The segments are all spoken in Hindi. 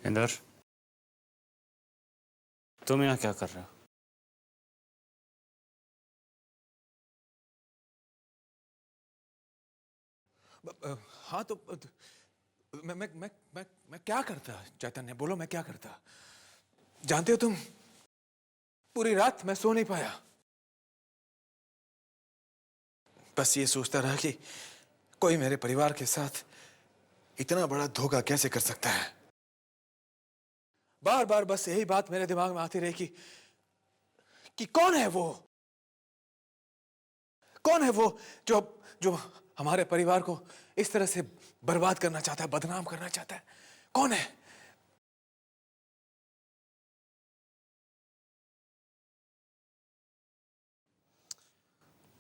इंदर, तुम यहाँ क्या कर रहे हो? हाँ तो मैं क्या करता चैतन्य, बोलो मैं क्या करता। जानते हो तुम, पूरी रात मैं सो नहीं पाया। बस ये सोचता रहा कि कोई मेरे परिवार के साथ इतना बड़ा धोखा कैसे कर सकता है। बार बार बस यही बात मेरे दिमाग में आती रही कि कौन है वो, कौन है वो जो जो हमारे परिवार को इस तरह से बर्बाद करना चाहता है, बदनाम करना चाहता है। कौन है?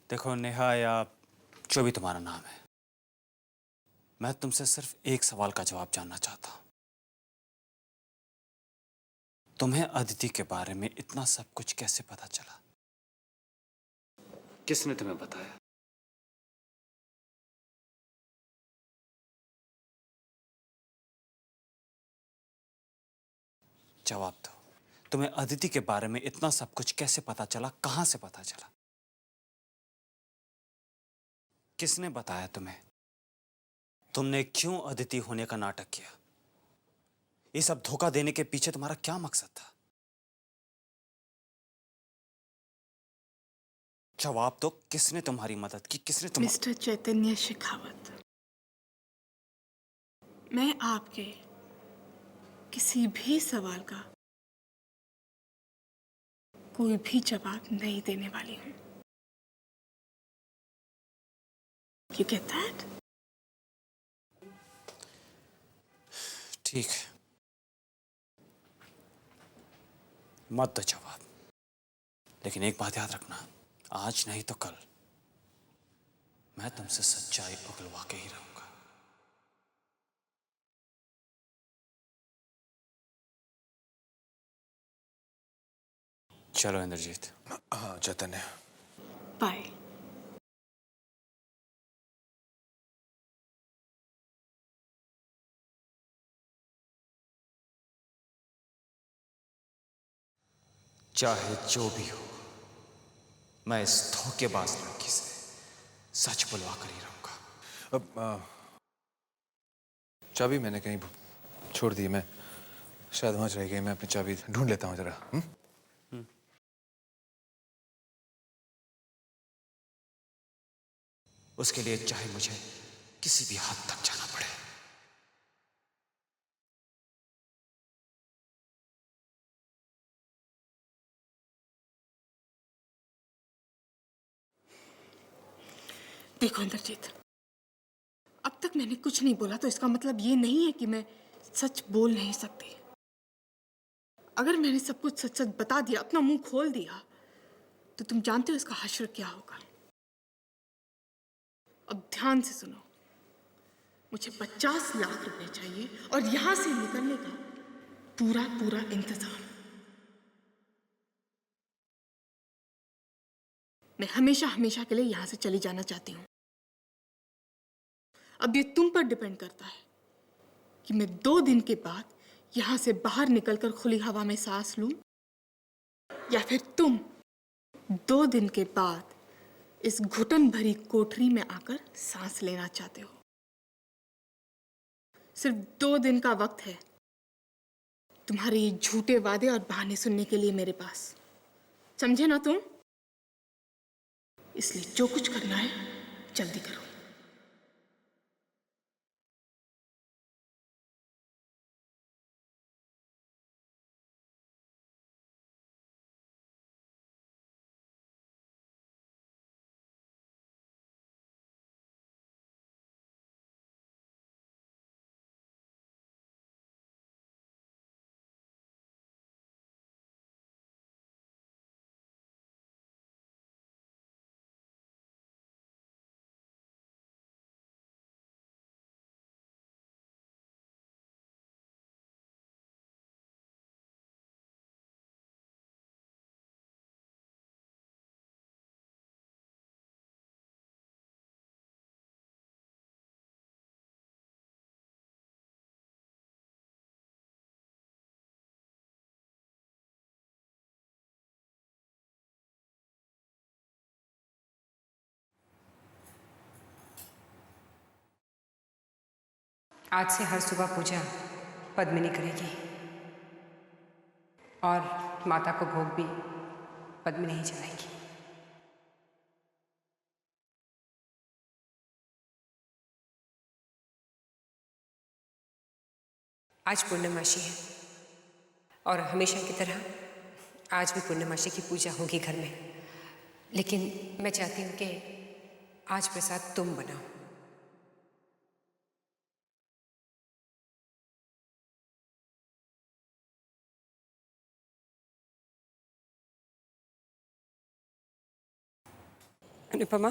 देखो नेहा, या जो भी तुम्हारा नाम है, मैं तुमसे सिर्फ एक सवाल का जवाब जानना चाहता हूं। तुम्हें अदिति के बारे में इतना सब कुछ कैसे पता चला? किसने तुम्हें बताया? जवाब दो। तुम्हें अदिति के बारे में इतना सब कुछ कैसे पता चला? कहां से पता चला? किसने बताया तुम्हें? तुमने क्यों अदिति होने का नाटक किया? ये सब धोखा देने के पीछे तुम्हारा क्या मकसद था? जवाब दो, किसने तुम्हारी मदद की? किसने मिस्टर चैतन्य शेखावत, मैं आपके किसी भी सवाल का कोई भी जवाब नहीं देने वाली हूं। You get that? ठीक है, मत दो जवाब, लेकिन एक बात याद रखना, आज नहीं तो कल मैं तुमसे सच्चाई उगलवा के ही रहूंगा। चलो इंद्रजीत। हाँ चैतन्य। बाय। चाहे जो भी हो, मैं इस धोखेबाज लड़की से सच बुलवा कर ही रहूंगा। अब चाबी मैंने कहीं छोड़ दी, मैं शायद वहां रह गई। मैं अपनी चाबी ढूंढ लेता हूँ जरा। उसके लिए चाहे मुझे किसी भी हद तक जाना पड़े। देखो इंद्रजीत, अब तक मैंने कुछ नहीं बोला तो इसका मतलब ये नहीं है कि मैं सच बोल नहीं सकती। अगर मैंने सब कुछ सच सच बता दिया, अपना मुंह खोल दिया, तो तुम जानते हो इसका हश्र क्या होगा। अब ध्यान से सुनो, मुझे 50 लाख रुपए चाहिए और यहां से निकलने का पूरा पूरा इंतजाम। मैं हमेशा हमेशा के लिए यहां से चली जाना चाहती हूं। अब ये तुम पर डिपेंड करता है कि मैं 2 दिन के बाद यहां से बाहर निकलकर खुली हवा में सांस लूं, या फिर तुम 2 दिन के बाद इस घुटन भरी कोठरी में आकर सांस लेना चाहते हो। सिर्फ 2 दिन का वक्त है तुम्हारे ये झूठे वादे और बहाने सुनने के लिए मेरे पास। समझे ना तुम? इसलिए जो कुछ करना है जल्दी करो। आज से हर सुबह पूजा पद्मिनी करेगी और माता को भोग भी पद्मिनी ही चढ़ाएगी। आज पूर्णमासी है और हमेशा की तरह आज भी पूर्णमासी की पूजा होगी घर में, लेकिन मैं चाहती हूँ कि आज प्रसाद तुम बनाओ। अनुपमा,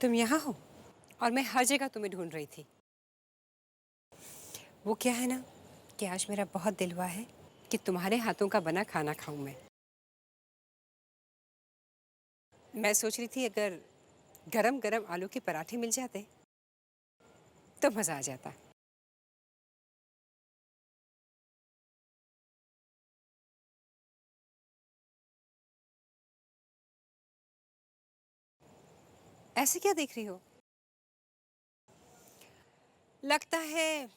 तुम यहाँ हो और मैं हर जगह तुम्हें ढूंढ रही थी। वो क्या है ना कि आज मेरा बहुत दिल हुआ है कि तुम्हारे हाथों का बना खाना खाऊं मैं सोच रही थी अगर गरम गरम आलू के पराठे मिल जाते तो मजा आ जाता। ऐसे क्या देख रही हो? लगता है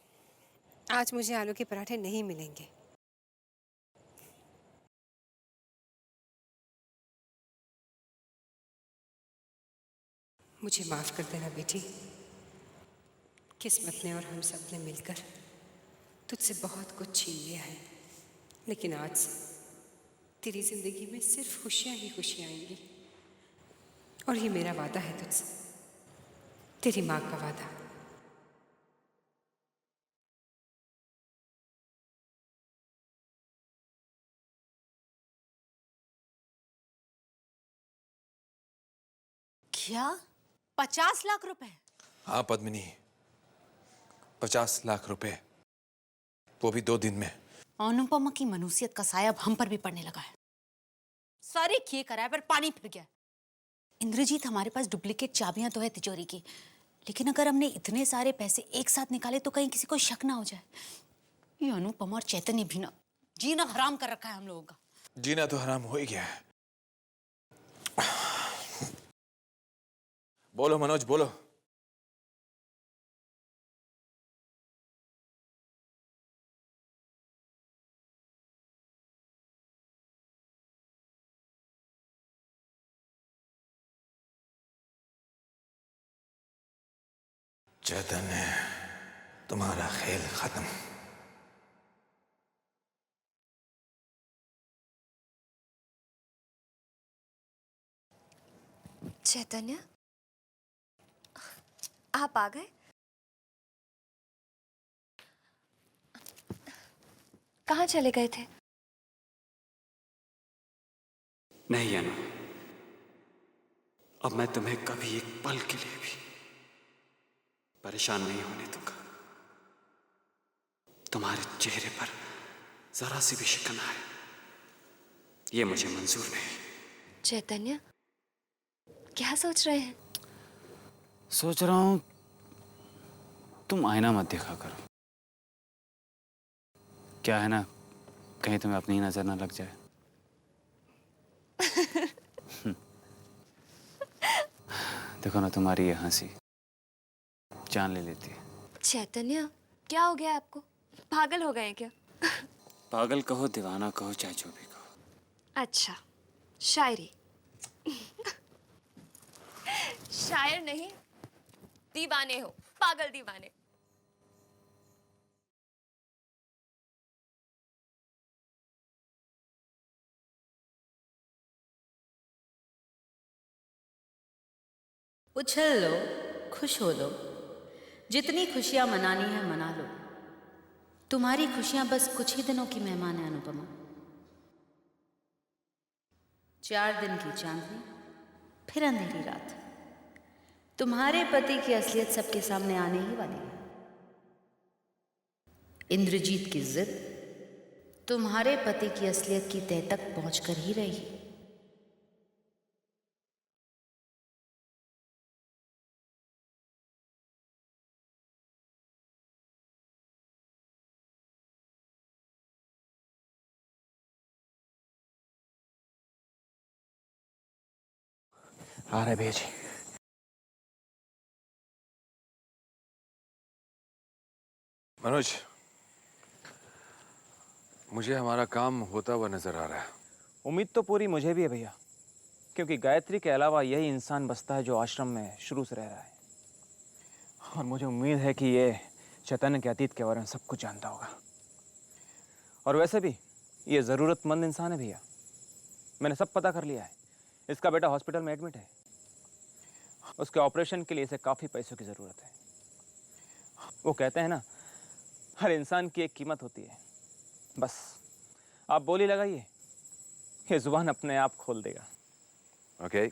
आज मुझे आलू के पराठे नहीं मिलेंगे। मुझे माफ कर देना बेटी, किस्मत ने और हम सब ने मिलकर तुझसे बहुत कुछ छीन लिया है, लेकिन आज से तेरी जिंदगी में सिर्फ खुशियां ही खुशियां आएंगी। और ये मेरा वादा है तुझसे, तेरी माँ का वादा। क्या 50 लाख रुपए? हाँ पद्मिनी, 50 लाख रुपए, वो भी 2 दिन में। अनुपमा की मनुष्यत का साया अब हम पर भी पड़ने लगा है। सारे किए कराए पर पानी फिर गया। इंद्रजीत, हमारे पास डुप्लीकेट चाबियां तो है तिजोरी की, लेकिन अगर हमने इतने सारे पैसे एक साथ निकाले तो कहीं किसी को शक ना हो जाए। ये अनुपमा और चैतन्य भी ना जीना हराम कर रखा है हम लोगों का। जीना तो हराम हो ही गया है। बोलो मनोज, बोलो। चैतन्य, तुम्हारा खेल खत्म। चैतन्य, आप आ गए? कहाँ चले गए थे? नहीं अनु, अब मैं तुम्हें कभी एक पल के लिए भी परेशान नहीं होने दूंगा। तुम्हारे चेहरे पर जरा सी भी शिकन आए, ये मुझे मंजूर नहीं। चैतन्य, क्या सोच रहे हैं? सोच रहा हूं तुम आईना मत देखा करो। क्या है ना, कहीं तुम्हें अपनी नजर ना लग जाए। देखो ना, तुम्हारी ये हंसी जान ले लेती है। चैतन्य, क्या हो गया आपको? पागल हो गए हैं क्या? पागल कहो, दीवाना कहो, चाहे जो भी कहो। अच्छा, शायरी। शायर नहीं, दीवाने हो, पागल दीवाने। उछल लो, खुश हो लो, जितनी खुशियां मनानी है मना लो। तुम्हारी खुशियां बस कुछ ही दिनों की मेहमान है अनुपमा। 4 दिन की चांदनी, फिर अंधेरी रात। तुम्हारे पति की असलियत सबके सामने आने ही वाली है। इंद्रजीत की जिद तुम्हारे पति की असलियत की तह तक पहुंचकर ही रहेगी। आ रहे भैया जी। मनोज, मुझे हमारा काम होता हुआ नजर आ रहा है। उम्मीद तो पूरी मुझे भी है भैया, क्योंकि गायत्री के अलावा यही इंसान बसता है जो आश्रम में शुरू से रह रहा है। और मुझे उम्मीद है कि ये चैतन्य के अतीत के बारे में सब कुछ जानता होगा। और वैसे भी ये ज़रूरतमंद इंसान है भैया, मैंने सब पता कर लिया है। इसका बेटा हॉस्पिटल में एडमिट है, उसके ऑपरेशन के लिए इसे काफ़ी पैसों की ज़रूरत है। वो कहते हैं ना, हर इंसान की एक कीमत होती है। बस आप बोली लगाइए, ये जुबान अपने आप खोल देगा। ओके।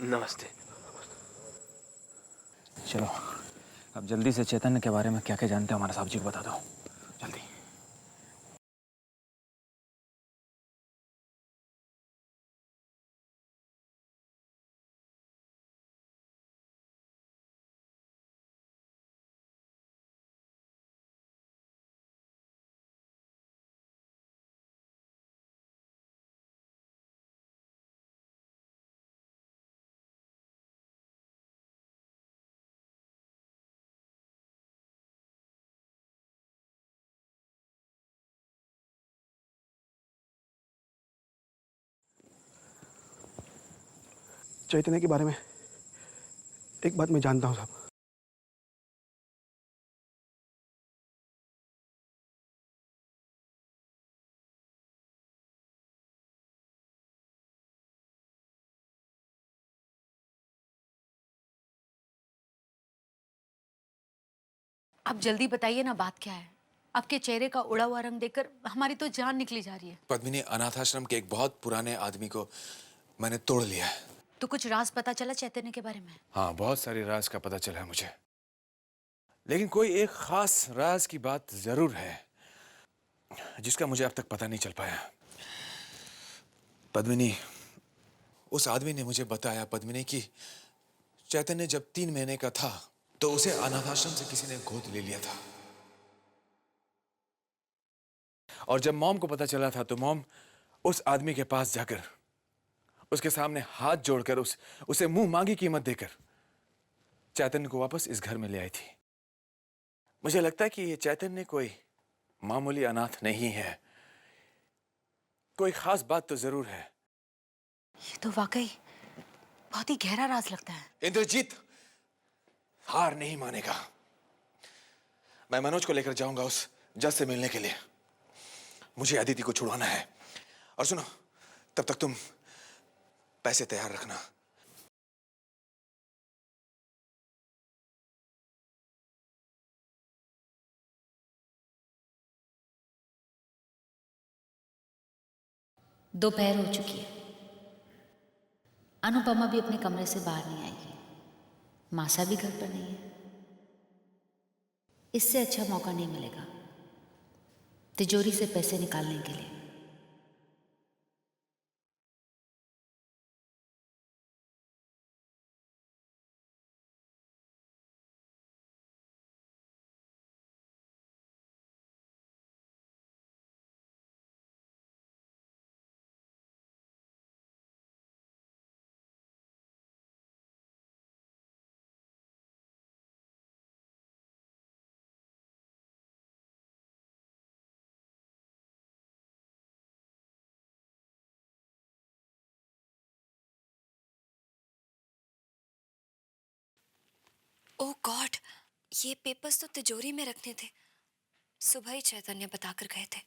नमस्ते। चलो अब जल्दी से चैतन्य के बारे में क्या क्या जानते हो हमारे साहब जी को बता दो, जल्दी। चैतन्य के बारे में एक बात मैं जानता हूँ साहब। आप जल्दी बताइए ना, बात क्या है? आपके चेहरे का उड़ा हुआ रंग देखकर हमारी तो जान निकली जा रही है। पद्मिनी, अनाथाश्रम के एक बहुत पुराने आदमी को मैंने तोड़ लिया है। तो कुछ राज पता चला चैतन्य के बारे में? हाँ, बहुत सारी राज का पता चला है मुझे, लेकिन कोई एक खास राज की बात जरूर है जिसका मुझे अब तक पता नहीं चल पाया। पद्मिनी, उस आदमी ने मुझे बताया पद्मिनी कि चैतन्य जब 3 महीने का था तो उसे अनाथाश्रम से किसी ने गोद ले लिया था। और जब मॉम को पता चला था तो मॉम उस आदमी के पास जाकर उसके सामने हाथ जोड़कर उसे मुंह मांगी कीमत देकर चैतन्य को वापस इस घर में ले आई थी। मुझे लगता है कि ये चैतन्य कोई मामूली अनाथ नहीं है, कोई खास बात तो जरूर है। ये तो वाकई बहुत ही गहरा राज लगता है। इंद्रजीत हार नहीं मानेगा। मैं मनोज को लेकर जाऊंगा उस जज से मिलने के लिए। मुझे अदिति को छुड़वाना है। और सुनो, तब तक तुम पैसे तैयार रखना। दोपहर हो चुकी है। अनुपमा भी अपने कमरे से बाहर नहीं आएगी। मासा भी घर पर नहीं है। इससे अच्छा मौका नहीं मिलेगा तिजोरी से पैसे निकालने के लिए। ओह गॉड, ये पेपर्स तो तिजोरी में रखने थे। सुबह ही चैतन्य बताकर गए थे।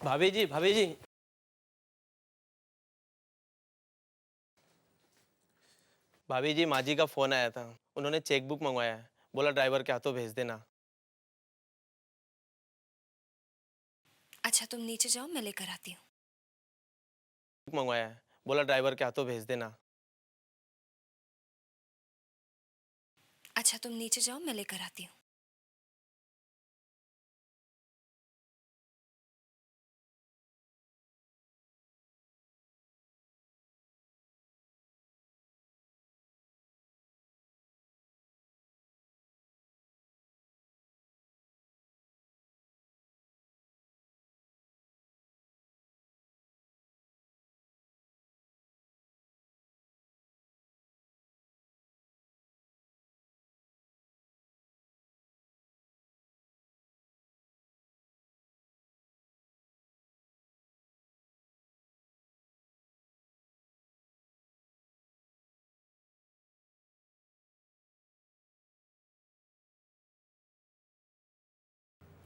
भाभी जी, भाभी जी। भाभी जी, माँ जी का फोन आया था। उन्होंने चेक बुक मंगवाया है, बोला ड्राइवर के हाथों भेज देना। अच्छा तुम नीचे जाओ, मैं लेकर आती हूँ। मंगवाया है, बोला ड्राइवर के हाथों भेज देना। अच्छा तुम नीचे जाओ, मैं लेकर आती हूँ।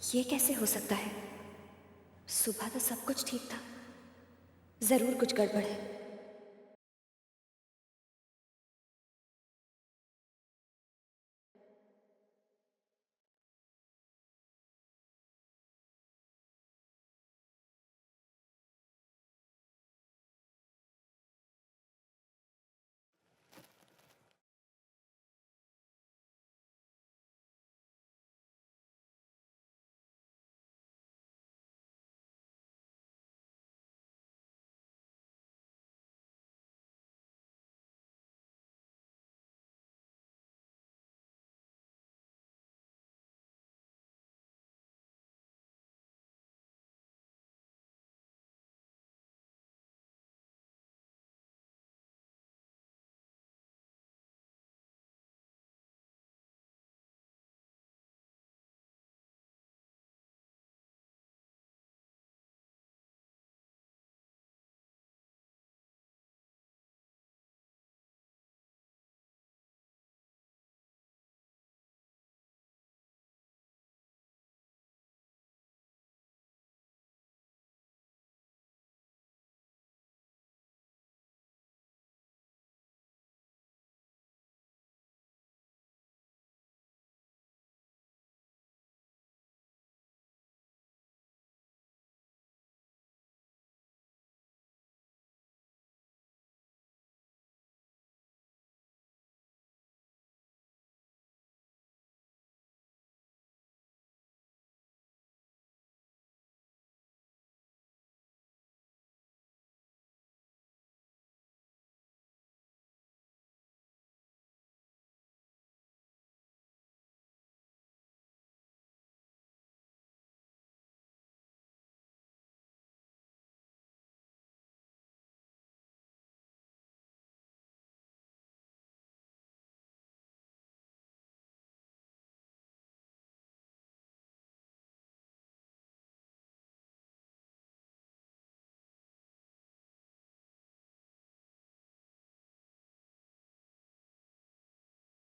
ये कैसे हो सकता है? सुबह तो सब कुछ ठीक था। जरूर कुछ गड़बड़ है।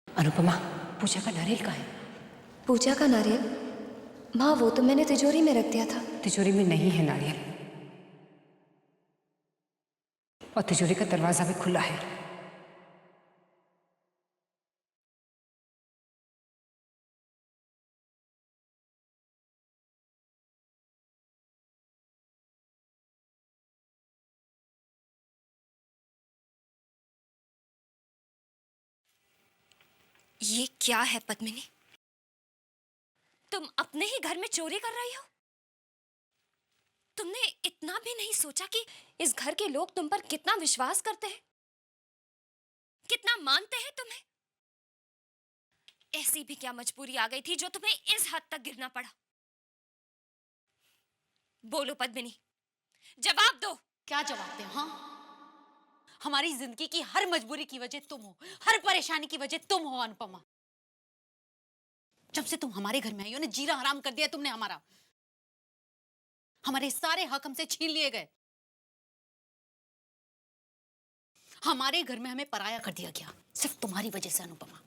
अनुपमा, पूजा का नारियल कहाँ है? पूजा का नारियल? माँ वो तो मैंने तिजोरी में रख दिया था। तिजोरी में नहीं है नारियल, और तिजोरी का दरवाजा भी खुला है। ये क्या है पद्मिनी? तुम अपने ही घर में चोरी कर रही हो? तुमने इतना भी नहीं सोचा कि इस घर के लोग तुम पर कितना विश्वास करते हैं, कितना मानते हैं तुम्हें? ऐसी भी क्या मजबूरी आ गई थी जो तुम्हें इस हद तक गिरना पड़ा? बोलो पद्मिनी, जवाब दो। क्या जवाब दें? हाँ, हमारी जिंदगी की हर मजबूरी की वजह तुम हो, हर परेशानी की वजह तुम हो अनुपमा। जब से तुम हमारे घर में आई हो ना, जीना हराम कर दिया तुमने हमारा। हमारे सारे हक हमसे छीन लिए गए। हमारे घर में हमें पराया कर दिया गया, सिर्फ तुम्हारी वजह से अनुपमा।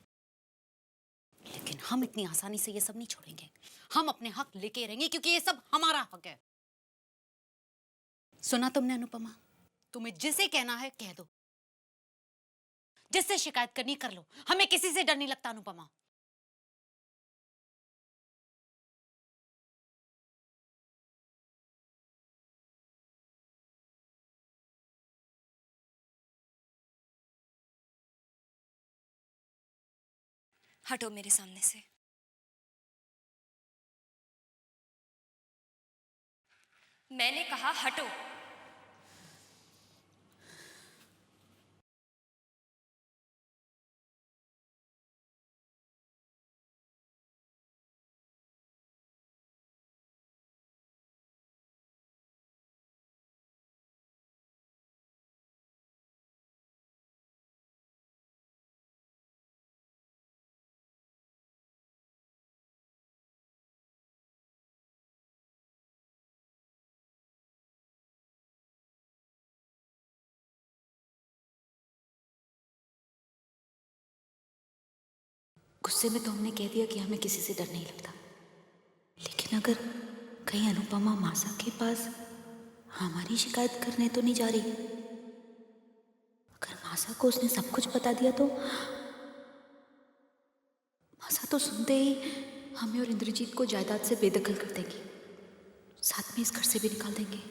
लेकिन हम इतनी आसानी से ये सब नहीं छोड़ेंगे। हम अपने हक लेके रहेंगे, क्योंकि ये सब हमारा हक है। सुना तुमने अनुपमा? तुम्हें जिसे कहना है कह दो, जिससे शिकायत करनी कर लो, हमें किसी से डर नहीं लगता अनुपमा। हटो मेरे सामने से। मैंने कहा हटो। गुस्से में तो हमने कह दिया कि हमें किसी से डर नहीं लगता, लेकिन अगर कहीं अनुपमा मासा के पास हमारी शिकायत करने तो नहीं जा रही? अगर मासा को उसने सब कुछ बता दिया तो मासा तो सुनते ही हमें और इंद्रजीत को जायदाद से बेदखल कर देगी, साथ में इस घर से भी निकाल देंगे।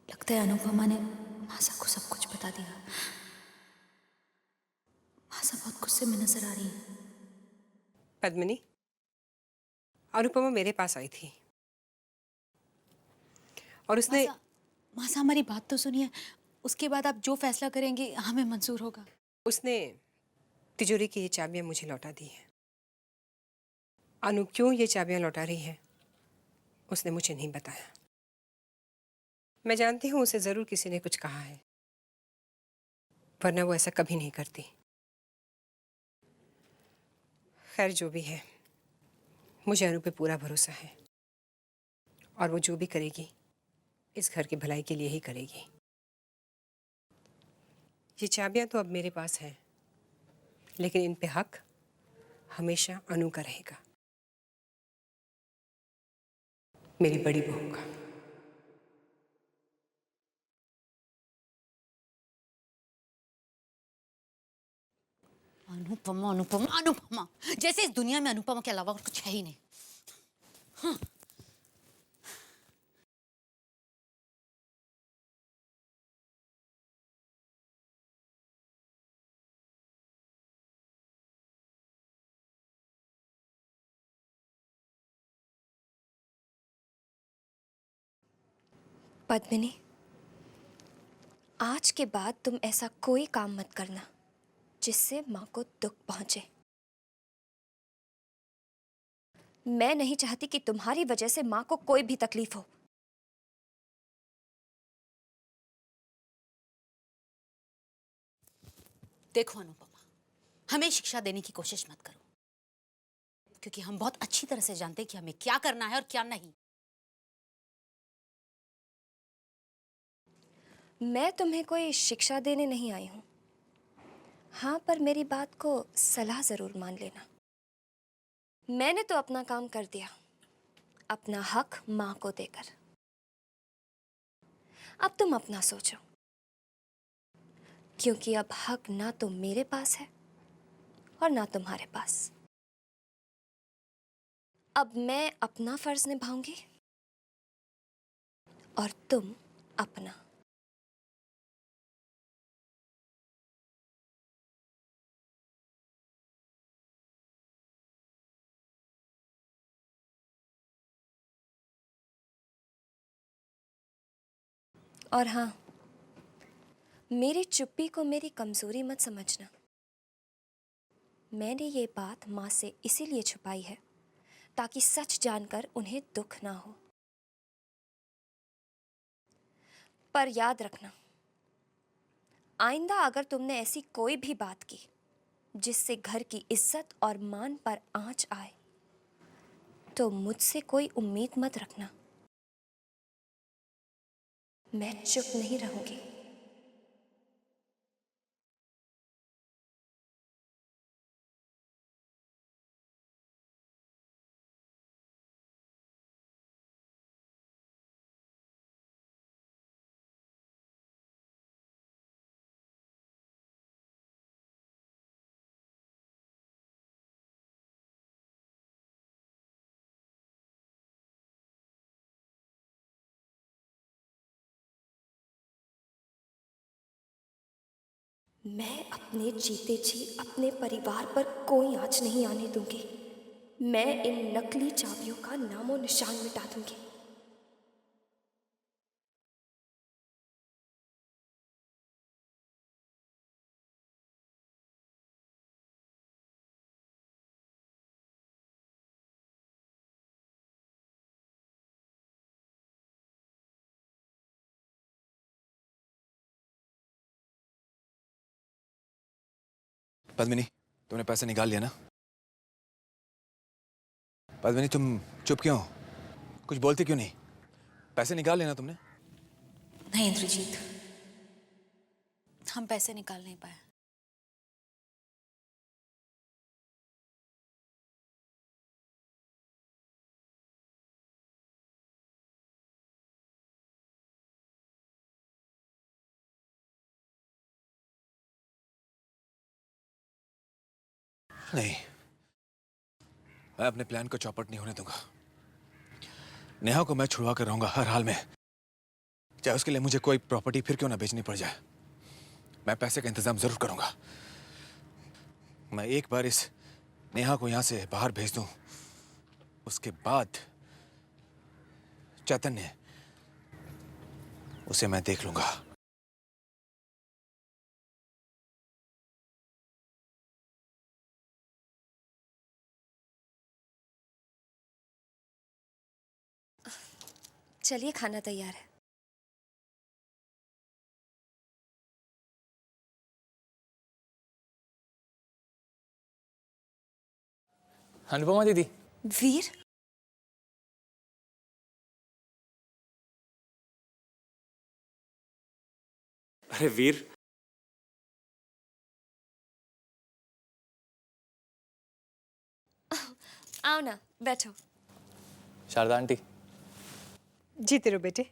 लगता है अनुपमा ने मासा को सब कुछ बता दिया। मासा बहुत गुस्से में नजर आ रही है। पद्मिनी, अनुपमा मेरे पास आई थी और उसने मासा, मासा हमारी बात तो सुनिए, उसके बाद आप जो फैसला करेंगे हमें मंजूर होगा। उसने तिजोरी की ये चाबियां मुझे लौटा दी हैं। अनु क्यों ये चाबियां लौटा रही है उसने मुझे नहीं बताया। मैं जानती हूँ उसे जरूर किसी ने कुछ कहा है, वरना वो ऐसा कभी नहीं करती। खैर जो भी है, मुझे अनु पे पूरा भरोसा है और वो जो भी करेगी इस घर की भलाई के लिए ही करेगी। ये चाबियां तो अब मेरे पास हैं, लेकिन इन पे हक हमेशा अनु का रहेगा, मेरी बड़ी बहू का। अनुपमा अनुपमा अनुपमा, जैसे इस दुनिया में अनुपमा के अलावा और कुछ है ही नहीं। हाँ। पद्मिनी, आज के बाद तुम ऐसा कोई काम मत करना जिससे माँ को दुख पहुंचे। मैं नहीं चाहती कि तुम्हारी वजह से माँ को कोई भी तकलीफ हो। देखो अनुपमा, हमें शिक्षा देने की कोशिश मत करो, क्योंकि हम बहुत अच्छी तरह से जानते हैं कि हमें क्या करना है और क्या नहीं। मैं तुम्हें कोई शिक्षा देने नहीं आई हूं। हाँ, पर मेरी बात को सलाह जरूर मान लेना। मैंने तो अपना काम कर दिया, अपना हक माँ को देकर। अब तुम अपना सोचो, क्योंकि अब हक ना तो मेरे पास है और ना तुम्हारे पास। अब मैं अपना फर्ज निभाऊंगी और तुम अपना। और हाँ, मेरी चुप्पी को मेरी कमजोरी मत समझना। मैंने ये बात माँ से इसीलिए छुपाई है ताकि सच जानकर उन्हें दुख ना हो। पर याद रखना, आइंदा अगर तुमने ऐसी कोई भी बात की जिससे घर की इज्जत और मान पर आंच आए, तो मुझसे कोई उम्मीद मत रखना। मैं चुप नहीं रहूंगी। मैं अपने जीते जी अपने परिवार पर कोई आंच नहीं आने दूंगी। मैं इन नकली चाबियों का नामो निशान मिटा दूंगी। पद्मिनी, तुमने पैसे निकाल लिया ना? पद्मिनी, तुम चुप क्यों हो? कुछ बोलती क्यों नहीं? पैसे निकाल लेना तुमने। नहीं इंद्रजीत, हम पैसे निकाल नहीं पाए। नहीं, मैं अपने प्लान को चौपट नहीं होने दूंगा। नेहा को मैं छुड़वा कर रहूंगा हर हाल में, चाहे उसके लिए मुझे कोई प्रॉपर्टी फिर क्यों ना बेचनी पड़ जाए। मैं पैसे का इंतजाम जरूर करूंगा। मैं एक बार इस नेहा को यहां से बाहर भेज दूं, उसके बाद चैतन्य, उसे मैं देख लूंगा। चलिए, खाना तैयार है। अनुपमा दीदी, वीर, अरे वीर, आओ ना, बैठो। शारदा आंटी, जीते रहो बेटे,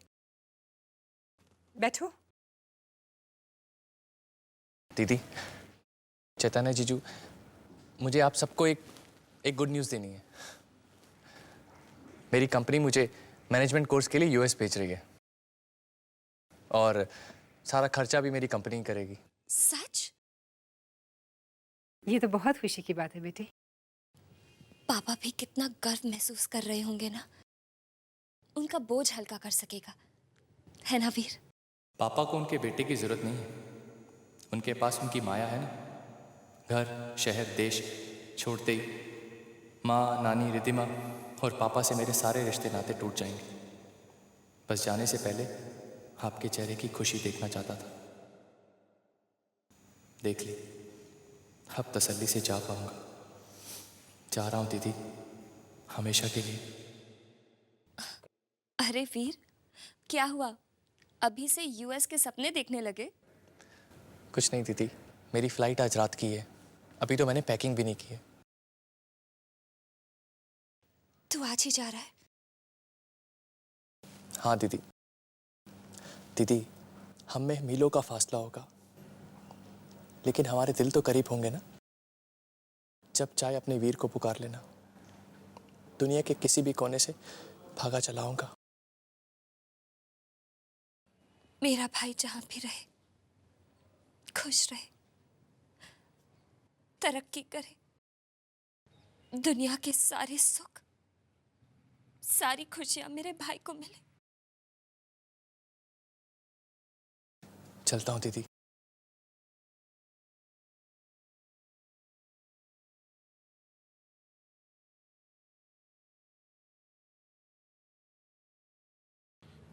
बैठो। दीदी, चैतन्य जीजू, मुझे आप सबको एक गुड न्यूज़ देनी है। मेरी कंपनी मुझे मैनेजमेंट कोर्स के लिए यूएस भेज रही है और सारा खर्चा भी मेरी कंपनी ही करेगी। सच? ये तो बहुत खुशी की बात है बेटे। पापा भी कितना गर्व महसूस कर रहे होंगे ना। उनका बोझ हल्का कर सकेगा, है ना वीर? पापा को उनके बेटे की जरूरत नहीं है, उनके पास उनकी माया है ना। घर, शहर, देश छोड़ते ही माँ, नानी, रिद्धिमा और पापा से मेरे सारे रिश्ते नाते टूट जाएंगे। बस जाने से पहले आपके चेहरे की खुशी देखना चाहता था। देख ली, अब तसल्ली से जा पाऊंगा। जा रहा हूँ दीदी, हमेशा के लिए। अरे वीर, क्या हुआ? अभी से यूएस के सपने देखने लगे? कुछ नहीं दीदी, मेरी फ़्लाइट आज रात की है, अभी तो मैंने पैकिंग भी नहीं की है। आज ही जा रहा है? हाँ दीदी, दीदी हम में मीलों का फासला होगा, लेकिन हमारे दिल तो करीब होंगे ना। जब चाहे अपने वीर को पुकार लेना, दुनिया के किसी भी कोने से भागा चलाऊंगा। मेरा भाई जहां भी रहे, खुश रहे, तरक्की करे, दुनिया के सारे सुख, सारी खुशियां मेरे भाई को मिले। चलता हूं दीदी।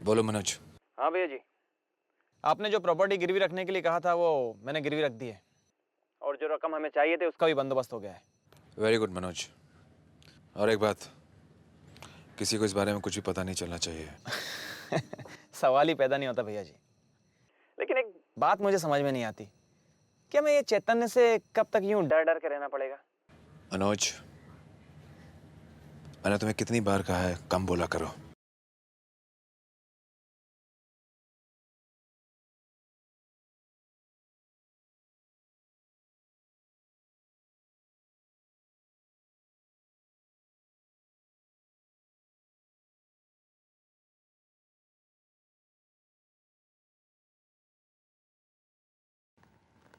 बोलो मनोज। हाँ भैया जी, आपने जो प्रॉपर्टी गिरवी रखने के लिए कहा था वो मैंने गिरवी रख दी है, और जो रकम हमें चाहिए थे उसका भी बंदोबस्त हो गया है। Very good Manoj. और एक बात, किसी को इस बारे में कुछ भी पता नहीं चलना चाहिए। सवाल ही पैदा नहीं होता भैया जी। लेकिन एक बात मुझे समझ में नहीं आती, क्या मैं ये चैतन्य से कब तक यूं डर डर के रहना पड़ेगा? मनोज, मैंने तुम्हें कितनी बार कहा है कम बोला करो।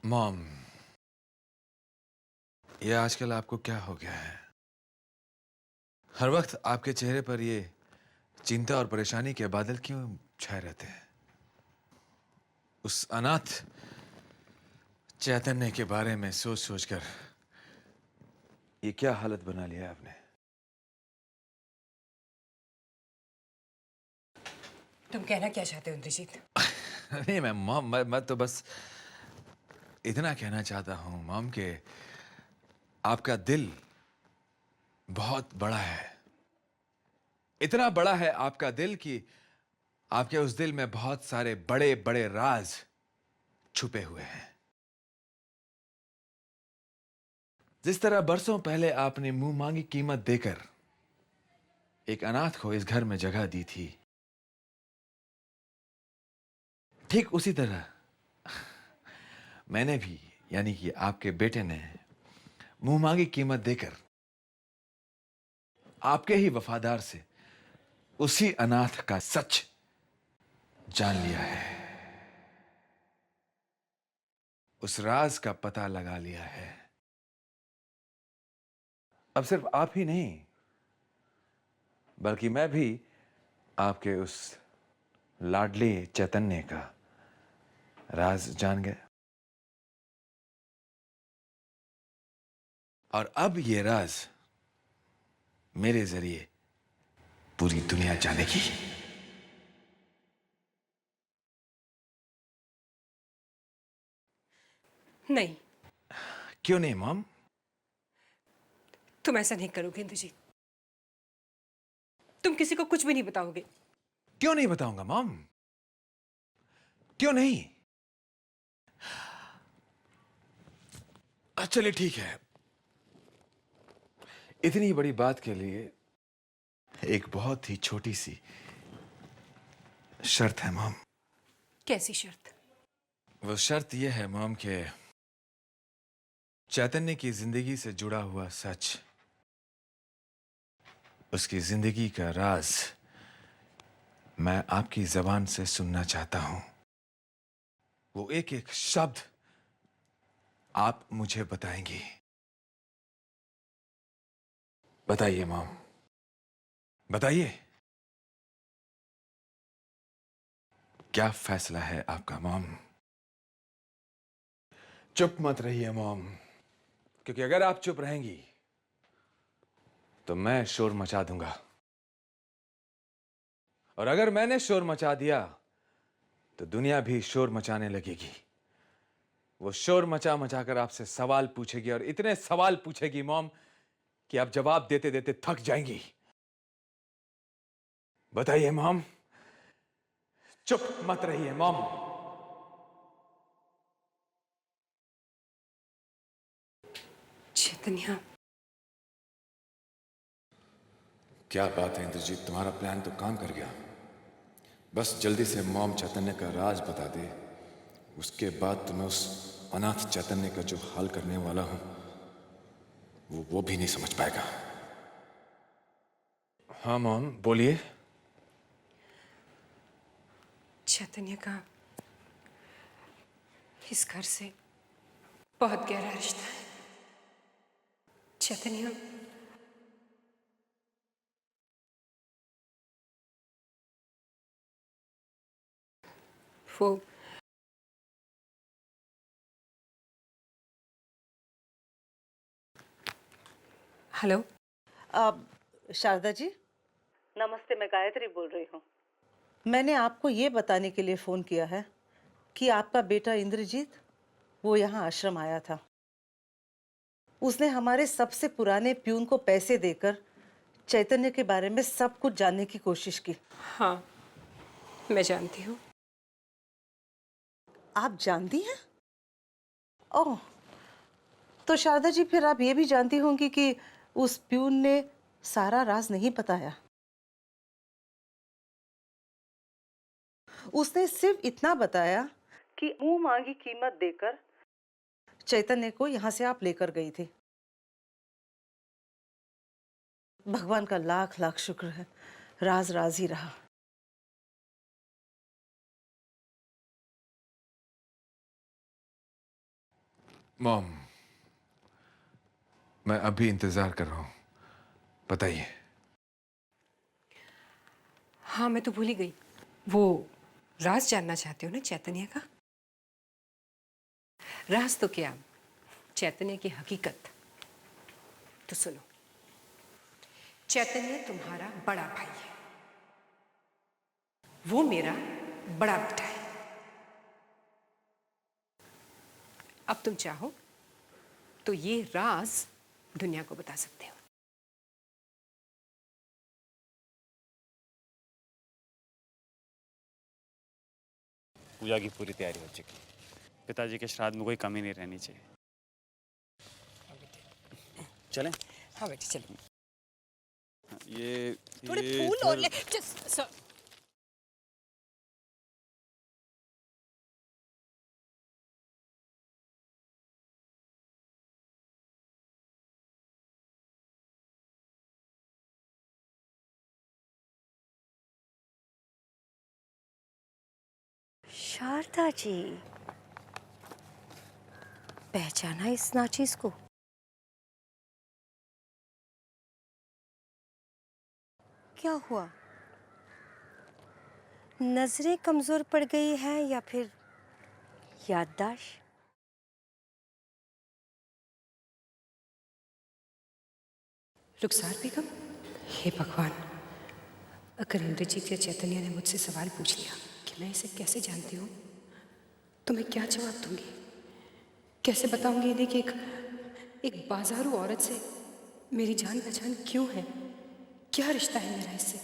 मॉम, ये आजकल आपको क्या हो गया है? हर वक्त आपके चेहरे पर ये चिंता और परेशानी के बादल क्यों छाए रहते हैं? उस अनाथ चैतन्य के बारे में सोच सोचकर ये क्या हालत बना लिया है आपने? तुम कहना क्या चाहते हो इंद्रजीत? नहीं मैं तो बस इतना कहना चाहता हूं मॉम के आपका दिल बहुत बड़ा है। इतना बड़ा है आपका दिल कि आपके उस दिल में बहुत सारे बड़े बड़े राज छुपे हुए हैं। जिस तरह बरसों पहले आपने मुंह मांगी कीमत देकर एक अनाथ को इस घर में जगह दी थी, ठीक उसी तरह मैंने भी, यानी कि आपके बेटे ने मुंह मांगी कीमत देकर आपके ही वफादार से उसी अनाथ का सच जान लिया है, उस राज का पता लगा लिया है। अब सिर्फ आप ही नहीं, बल्कि मैं भी आपके उस लाडले चैतन्य का राज जान गया। और अब ये राज मेरे जरिए पूरी दुनिया जानेगी। नहीं, क्यों नहीं मॉम? तुम ऐसा नहीं करोगे इंद्रजीत। तुम किसी को कुछ भी नहीं बताओगे। क्यों नहीं बताऊंगा मॉम? क्यों नहीं? चलिए ठीक है, इतनी बड़ी बात के लिए एक बहुत ही छोटी सी शर्त है मॉम। कैसी शर्त? वो शर्त यह है मॉम के चैतन्य की जिंदगी से जुड़ा हुआ सच, उसकी जिंदगी का राज मैं आपकी जबान से सुनना चाहता हूं। वो एक एक शब्द आप मुझे बताएंगी। बताइए मॉम, बताइए, क्या फैसला है आपका मॉम? चुप मत रहिए मॉम, क्योंकि अगर आप चुप रहेंगी तो मैं शोर मचा दूंगा, और अगर मैंने शोर मचा दिया तो दुनिया भी शोर मचाने लगेगी। वो शोर मचा मचा कर आपसे सवाल पूछेगी, और इतने सवाल पूछेगी मॉम कि आप जवाब देते देते थक जाएंगी। बताइए मॉम, चुप मत रहिए मॉम। चैतन्य, क्या बात है इंद्रजीत, तुम्हारा प्लान तो काम कर गया। बस जल्दी से मॉम चैतन्य का राज बता दे, उसके बाद तुम्हें उस अनाथ चैतन्य का जो हाल करने वाला हूं वो भी नहीं समझ पाएगा। हाँ मॉम बोलिए। चैतन्य का इस घर से बहुत गहरा रिश्ता है। चैतन्य वो हेलो। अब शारदा जी नमस्ते, मैं गायत्री बोल रही हूँ। मैंने आपको ये बताने के लिए फ़ोन किया है कि आपका बेटा इंद्रजीत वो यहाँ आश्रम आया था। उसने हमारे सबसे पुराने प्यून को पैसे देकर चैतन्य के बारे में सब कुछ जानने की कोशिश की। हाँ, मैं जानती हूँ। आप जानती हैं? ओह, तो शारदा जी फिर आप ये भी जानती होंगी कि उस प्यून ने सारा राज नहीं बताया। उसने सिर्फ इतना बताया कि मुंह मांगी कीमत देकर चैतन्य को यहां से आप लेकर गई थी। भगवान का लाख लाख शुक्र है, राज राज ही रहा। मॉम मैं अभी इंतजार कर रहा हूं, बताइए। हाँ, मैं तो भूल ही गई। वो राज जानना चाहते हो ना चैतन्य का? राज तो क्या, चैतन्य की हकीकत। तो सुनो, चैतन्य तुम्हारा बड़ा भाई है, वो मेरा बड़ा बेटा है। अब तुम चाहो तो ये राज दुनिया को बता सकते हो। पूजा की पूरी तैयारी हो चुकी है। पिताजी के श्राद्ध में कोई कमी नहीं रहनी चाहिए। चलें? हाँ बेटी चलो। ये थोड़े ये फूल और ले। शारदा जी, पहचाना इस नाचीज को? क्या हुआ, नजरें कमजोर पड़ गई हैं या फिर याददाश्त? रुखसार बेगम, हे भगवान, अगर इंद्रजीत या चैतन्य ने मुझसे सवाल पूछ लिया कि मैं इसे कैसे जानती हूँ, तो मैं क्या जवाब दूंगी? कैसे बताऊंगी इन्हें कि एक बाजारू औरत से मेरी जान पहचान क्यों है? क्या रिश्ता है मेरा इससे?